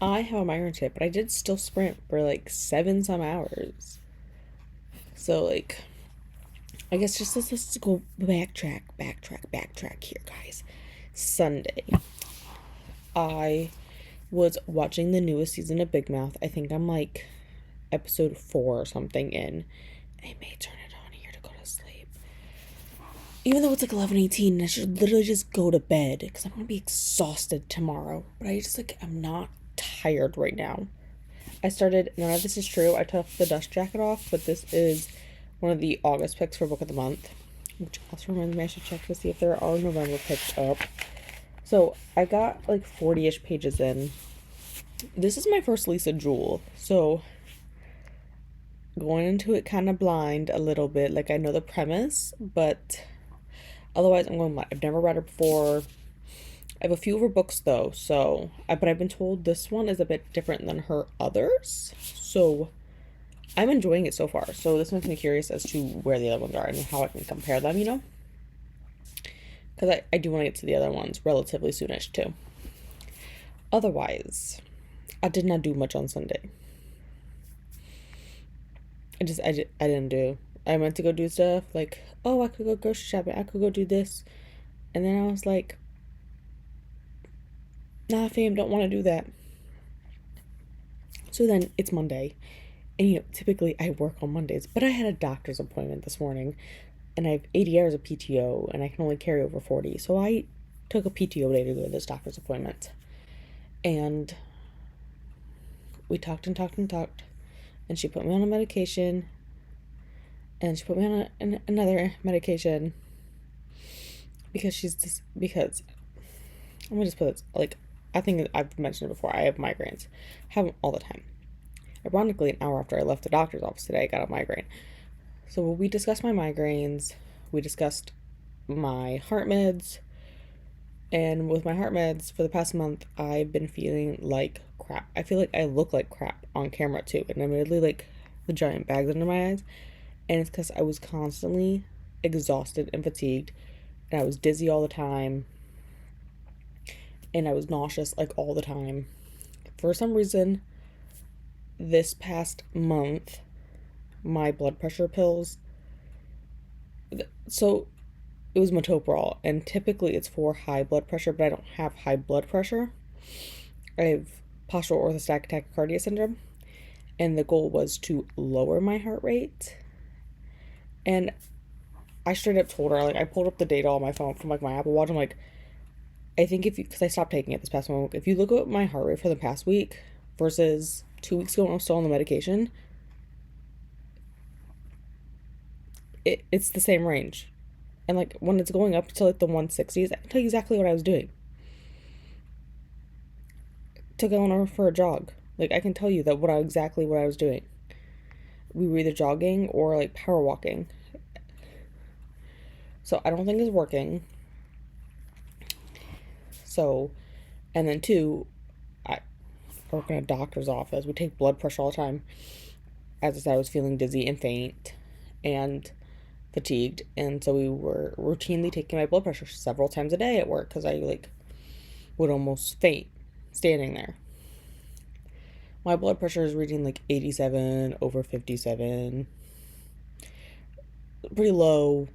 I have a migraine today, but I did still sprint for like 7 some hours. So like, I guess just let's go backtrack here, guys. Sunday, I was watching the newest season of Big Mouth. I think I'm like episode 4 or something in. I may turn it on here to go to sleep. Even though it's like 11:18, I should literally just go to bed because I'm gonna be exhausted tomorrow. But I'm not tired right now. None of this is true. I took the dust jacket off, but this is one of the August picks for Book of the Month, which also reminds me I should check to see if there are November picks up. So I got like 40-ish pages in. This is my first Lisa Jewell, so going into it kind of blind a little bit. Like, I know the premise, but otherwise I'm going blind. I've never read her before. I have a few of her books though, but I've been told this one is a bit different than her others, so I'm enjoying it so far. So this makes me curious as to where the other ones are and how I can compare them, because I do want to get to the other ones relatively soonish too. Otherwise, I did not do much on Sunday. I didn't do. I meant to go do stuff like, oh, I could go grocery shopping, I could go do this, and then I was like, nah, fam, don't want to do that. So then it's Monday, and typically I work on Mondays, but I had a doctor's appointment this morning, and I have 80 hours of PTO, and I can only carry over 40, so I took a PTO day to go to this doctor's appointment, and we talked, and she put me on a medication, and she put me on another medication, because let me just put this, like, I think I've mentioned it before, I have migraines. I have them all the time. Ironically, an hour after I left the doctor's office today, I got a migraine. So we discussed my migraines, we discussed my heart meds, and with my heart meds for the past month, I've been feeling like crap. I feel like I look like crap on camera too, and admittedly, like, the giant bags under my eyes, and it's because I was constantly exhausted and fatigued, and I was dizzy all the time, and I was nauseous like all the time. For some reason, this past month, my blood pressure pills, so it was metoprolol, and typically it's for high blood pressure, but I don't have high blood pressure. I have postural orthostatic tachycardia syndrome, and the goal was to lower my heart rate. And I straight up told her, like, I pulled up the data on my phone from, like, my Apple Watch. I'm like, I think because I stopped taking it this past week, if you look at my heart rate for the past week versus 2 weeks ago when I was still on the medication, it's the same range. And, like, when it's going up to, like, the 160s, I can tell you exactly what I was doing. Took Eleanor for a jog. Like, I can tell you exactly what I was doing. We were either jogging or, like, power walking. So I don't think it's working. So, and then 2, I work in a doctor's office. We take blood pressure all the time. As I said, I was feeling dizzy and faint and fatigued, and so we were routinely taking my blood pressure several times a day at work because I, like, would almost faint standing there. My blood pressure is reading like 87 over 57. Pretty low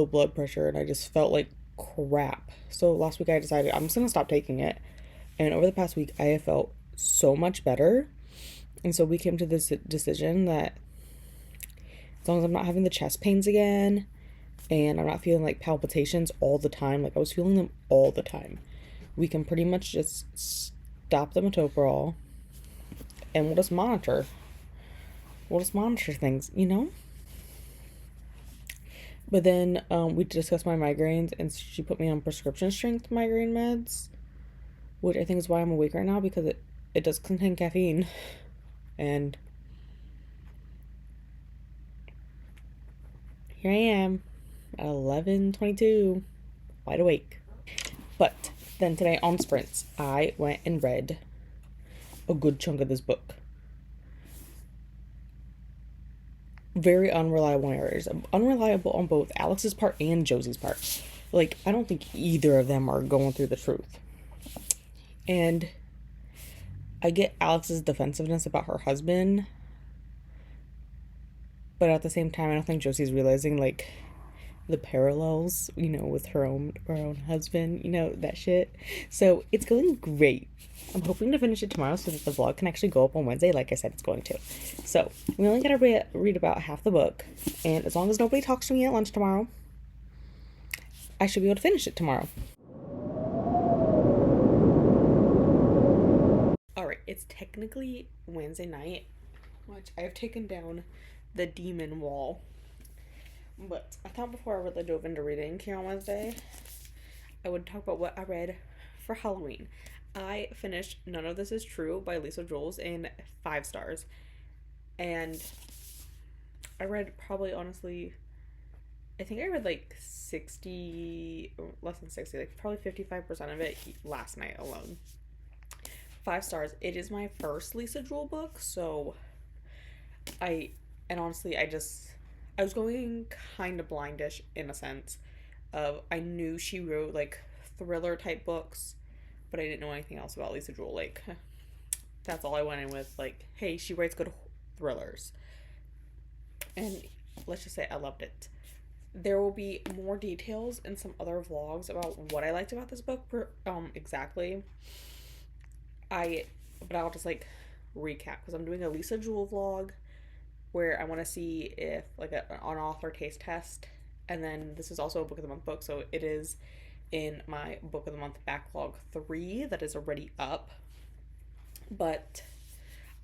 blood pressure, and I just felt like crap. So last week I decided I'm just gonna stop taking it, and over the past week I have felt so much better. And so we came to this decision that as long as I'm not having the chest pains again, and I'm not feeling like palpitations all the time, like I was feeling them all the time, we can pretty much just stop the metoprolol, and we'll just monitor things, But then we discussed my migraines, and she put me on prescription strength migraine meds, which I think is why I'm awake right now, because it does contain caffeine. And here I am at 11:22, wide awake. But then today on sprints, I went and read a good chunk of this book. Very unreliable narrators. Unreliable on both Alex's part and Josie's part. Like, I don't think either of them are going through the truth. And I get Alex's defensiveness about her husband, but at the same time, I don't think Josie's realizing, like, the parallels, you know, with her own husband, you know, that shit. So it's going great. I'm hoping to finish it tomorrow so that the vlog can actually go up on Wednesday, like I said it's going to. So we only gotta read about half the book, and as long as nobody talks to me at lunch tomorrow, I should be able to finish it tomorrow. Alright, it's technically Wednesday night, which I have taken down the demon wall. But I thought before I really dove into reading here on Wednesday, I would talk about what I read for Halloween. I finished None of This Is True by Lisa Jewell in 5 stars. And I read probably, honestly, I think I read like 60, less than 60, like probably 55% of it last night alone. 5 stars. It is my first Lisa Jewell book, so honestly, I was going kind of blindish in a sense of I knew she wrote like thriller type books, but I didn't know anything else about Lisa Jewell. Like, that's all I went in with. Like, hey, she writes good thrillers. And let's just say I loved it. There will be more details in some other vlogs about what I liked about this book, exactly. But I'll just like recap because I'm doing a Lisa Jewell vlog where I want to see if like an author taste test, and then this is also a book of the month book, so it is in my book of the month backlog 3 that is already up. But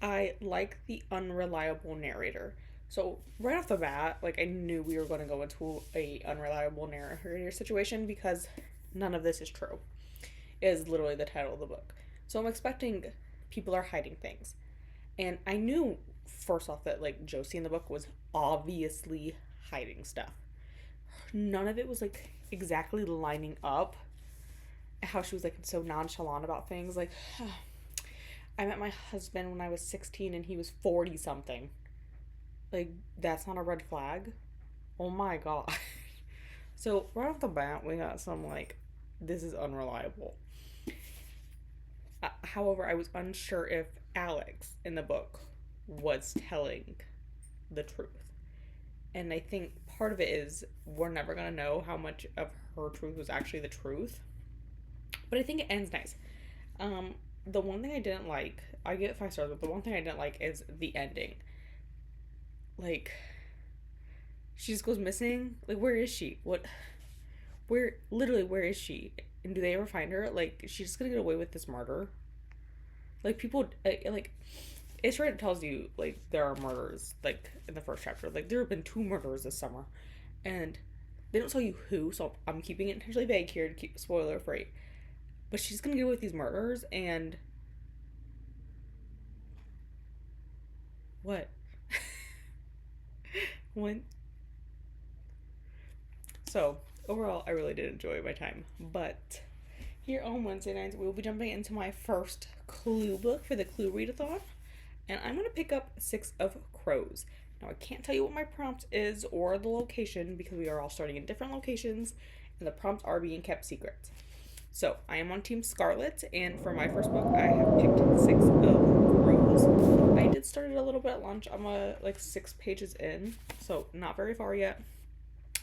I like the unreliable narrator. So right off the bat, like I knew we were going to go into a unreliable narrator situation because none of this is true, is literally the title of the book. So I'm expecting people are hiding things. And I knew first off that like Josie in the book was obviously hiding stuff. None of it was like exactly lining up. How she was like so nonchalant about things. Like, I met my husband when I was 16 and he was 40 something. Like, that's not a red flag. Oh my god. So right off the bat, we got some like, this is unreliable. However, I was unsure if Alex in the book was telling the truth. And I think part of it is we're never going to know how much of her truth was actually the truth. But I think it ends nice. The one thing I didn't like, I get 5 stars, but the one thing I didn't like is the ending. Like, she just goes missing. Like, where is she? Where is she? And do they ever find her? Like, she's just gonna get away with this murder? Like, people, like, it's right, it tells you, like, there are murders, like, in the first chapter. Like, there have been 2 murders this summer. And they don't tell you who, so I'm keeping it intentionally vague here to keep spoiler free. But she's gonna get away with these murders, and... What? When? So, overall, I really did enjoy my time. But here on Wednesday nights, we will be jumping into my first clue book for the Clue Readathon. And I'm going to pick up 6 of Crows. Now, I can't tell you what my prompt is or the location because we are all starting in different locations, and the prompts are being kept secret. So, I am on Team Scarlet, and for my first book, I have picked 6 of Crows. I did start it a little bit at lunch. I'm like 6 pages in, so not very far yet.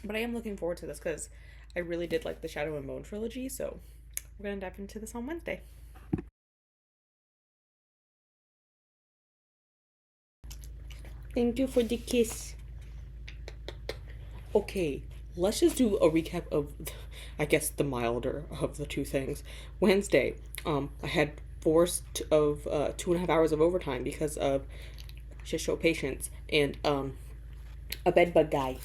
But I am looking forward to this because I really did like the Shadow and Bone trilogy, so we're going to dive into this on Wednesday. Thank you for the kiss. Okay, let's just do a recap of, I guess, the milder of the 2 things. Wednesday, I had forced of 2.5 hours of overtime because of shit show patients and a bedbug guy.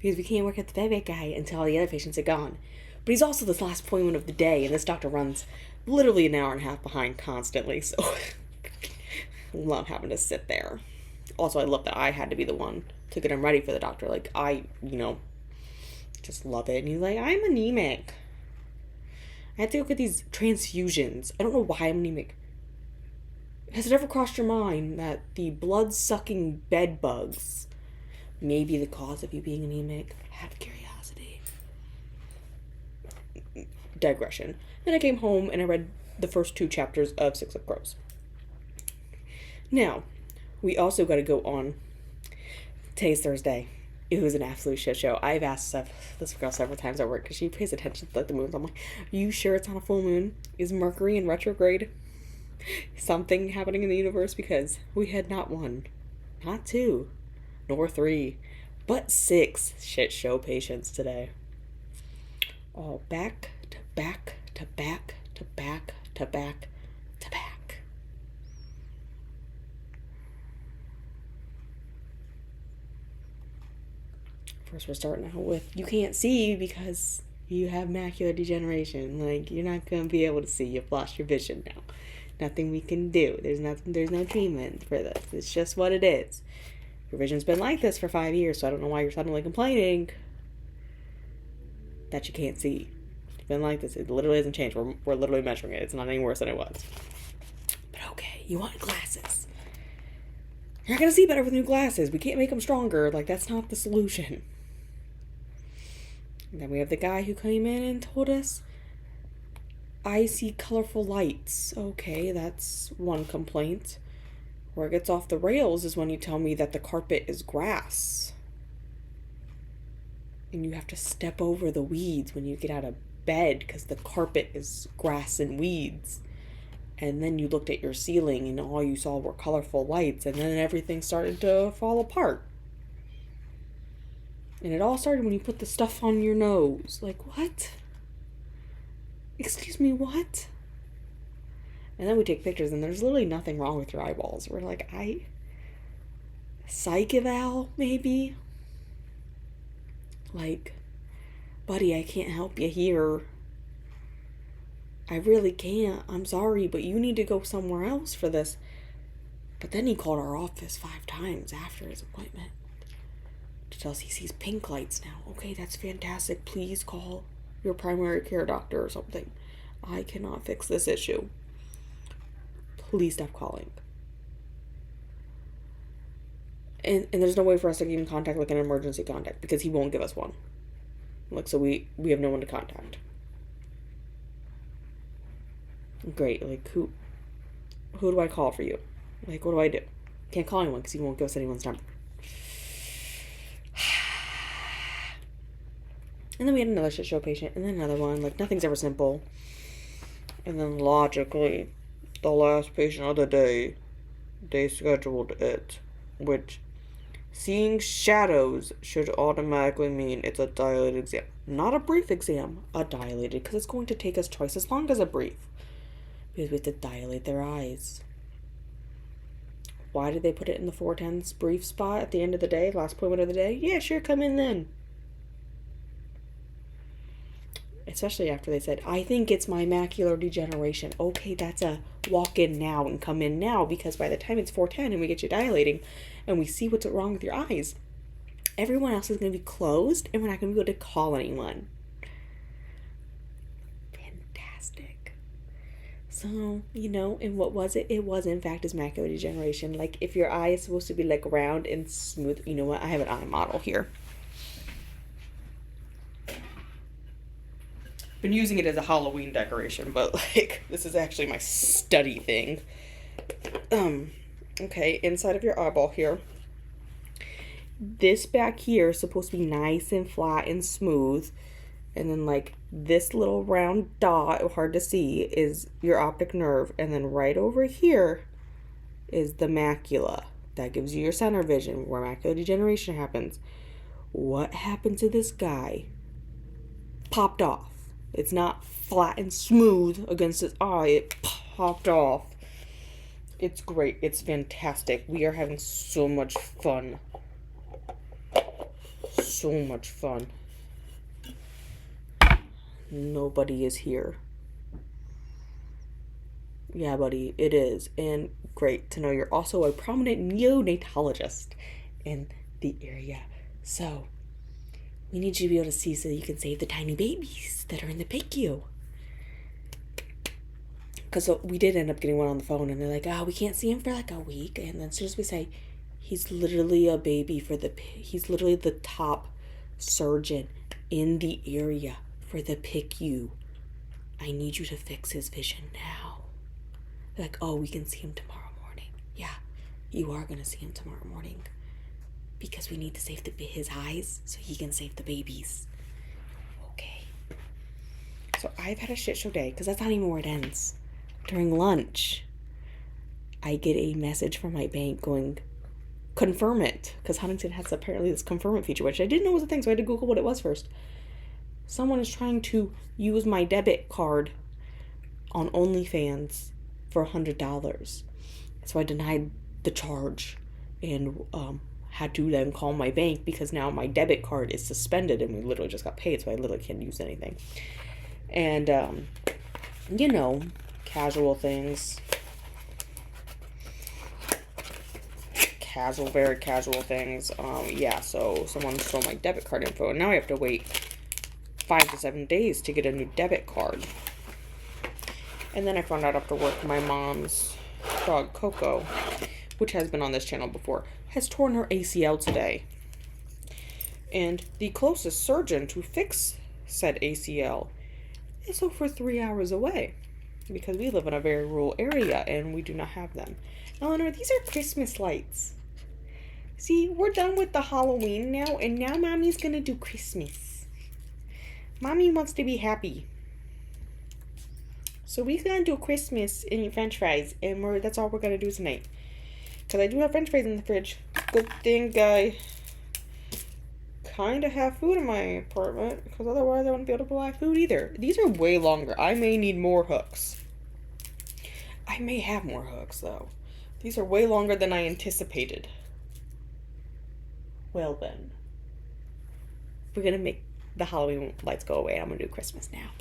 Because we can't work at the bedbug guy until all the other patients are gone. But he's also this last appointment of the day, and this doctor runs literally an hour and a half behind constantly, so I love having to sit there. Also, I love that I had to be the one to get him ready for the doctor. Like, I, just love it. And he's like, I'm anemic. I had to go get these transfusions. I don't know why I'm anemic. Has it ever crossed your mind that the blood-sucking bed bugs may be the cause of you being anemic? Out of curiosity. Digression. Then I came home and I read the first 2 chapters of 6 of Crows. Now, we also got to go on. Today's Thursday. It was an absolute shit show. I've asked this girl several times at work because she pays attention to like the moons. I'm like, are you sure it's on a full moon? Is Mercury in retrograde? Something happening in the universe? Because we had not one, not two, nor three, but 6 shit show patients today. All back to back to back to back to back to back. First, we're starting out with you can't see because you have macular degeneration. Like, you're not going to be able to see. You've lost your vision now. Nothing we can do. There's no treatment for this. It's just what it is. Your vision's been like this for 5 years, so I don't know why you're suddenly complaining that you can't see. It's been like this. It literally hasn't changed. We're literally measuring it. It's not any worse than it was. But okay, you want glasses. You're not going to see better with new glasses. We can't make them stronger. Like, that's not the solution. And then we have the guy who came in and told us, I see colorful lights. Okay, that's one complaint. Where it gets off the rails is when you tell me that the carpet is grass. And you have to step over the weeds when you get out of bed because the carpet is grass and weeds. And then you looked at your ceiling and all you saw were colorful lights, and then everything started to fall apart. And it all started when you put the stuff on your nose. Like, what? Excuse me, what? And then we take pictures, and there's literally nothing wrong with your eyeballs. We're like, psych eval, maybe? Like, buddy, I can't help you here. I really can't. I'm sorry, but you need to go somewhere else for this. But then he called our office 5 times after his appointment to tell us he sees pink lights now. Okay, that's fantastic. Please call your primary care doctor or something. I cannot fix this issue. Please stop calling. And there's no way for us to even contact like an emergency contact because he won't give us one. Like, so we have no one to contact. Great, like, who do I call for you? Like, what do I do? Can't call anyone because he won't give us anyone's number. And then we had another shit show patient, and then another one. Like, nothing's ever simple. And then logically, the last patient of the day, they scheduled it, which seeing shadows should automatically mean it's a dilated exam. Not a brief exam, a dilated, because it's going to take us twice as long as a brief. Because we have to dilate their eyes. Why did they put it in the 410's brief spot at the end of the day, last appointment of the day? Yeah, sure, come in then. Especially after they said, I think it's my macular degeneration. Okay, that's a walk in now and come in now, because by the time it's 410 and we get you dilating and we see what's wrong with your eyes, everyone else is going to be closed and we're not going to be able to call anyone. So, and what was it? It was, in fact, his macular degeneration. Like, if your eye is supposed to be, like, round and smooth. You know what? I have an eye model here. Been using it as a Halloween decoration, but, like, this is actually my study thing. Okay, inside of your eyeball here. This back here is supposed to be nice and flat and smooth. And then, like, this little round dot, hard to see, is your optic nerve. And then right over here is the macula. That gives you your center vision, where macular degeneration happens. What happened to this guy? Popped off. It's not flat and smooth against his eye. It popped off. It's great. It's fantastic. We are having so much fun. So much fun. Nobody is here. Yeah, buddy, it is. And great to know you're also a prominent neonatologist in the area. So, we need you to be able to see so that you can save the tiny babies that are in the PICU. Because we did end up getting one on the phone, and they're like, we can't see him for like a week. And then as soon as we say, he's literally a baby he's literally the top surgeon in the area for the PICU. I need you to fix his vision now. They're like, we can see him tomorrow morning. Yeah. You are going to see him tomorrow morning because we need to save his eyes so he can save the babies. Okay. So I've had a shit show day because that's not even where it ends. During lunch, I get a message from my bank going, confirm it, because Huntington has apparently this confirm it feature, which I didn't know was a thing, so I had to Google what it was first. Someone is trying to use my debit card on OnlyFans for $100. So I denied the charge and had to then call my bank because now my debit card is suspended and we literally just got paid, so I literally can't use anything. And, casual things. Very casual things. So someone stole my debit card info, and now I have to wait 5 to 7 days to get a new debit card. And then I found out after work my mom's dog, Coco, which has been on this channel before, has torn her ACL today. And the closest surgeon to fix said ACL is over 3 hours away because we live in a very rural area and we do not have them. Eleanor, these are Christmas lights. See, we're done with the Halloween now, and now Mommy's gonna do Christmas. Mommy wants to be happy. So we're gonna do Christmas and eat french fries, and that's all we're gonna do tonight. Because I do have french fries in the fridge. Good thing I kind of have food in my apartment, because otherwise I wouldn't be able to buy food either. These are way longer. I may need more hooks. I may have more hooks, though. These are way longer than I anticipated. Well then, we're gonna make the Halloween lights go away. I'm gonna do Christmas now.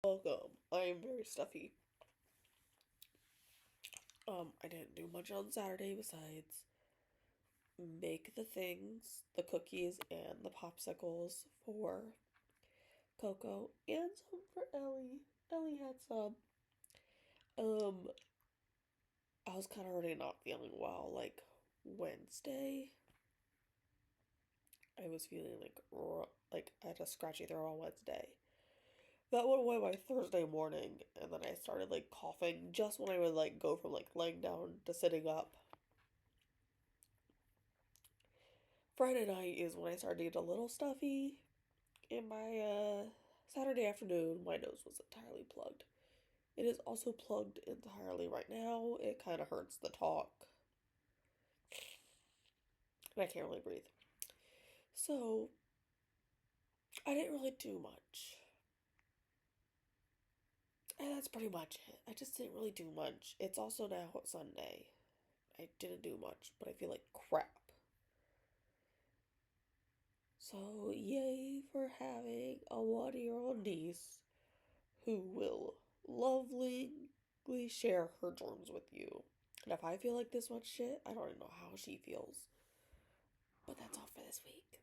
Welcome. I am very stuffy. I didn't do much on Saturday besides make the things, the cookies and the popsicles for Coco and some for Ellie. Ellie had some. I was kind of already not feeling well. Like Wednesday, I was feeling like I had a scratchy throat on Wednesday. That went away by Thursday morning, and then I started like coughing just when I would like go from like laying down to sitting up. Friday night is when I started to get a little stuffy, and by Saturday afternoon, my nose was entirely plugged. It is also plugged entirely right now. It kind of hurts the talk, and I can't really breathe. So, I didn't really do much. And that's pretty much it. I just didn't really do much. It's also now Sunday. I didn't do much, but I feel like crap. So, yay for having a 1-year-old niece who will lovingly share her germs with you. And if I feel like this much shit, I don't even know how she feels. But that's all for this week.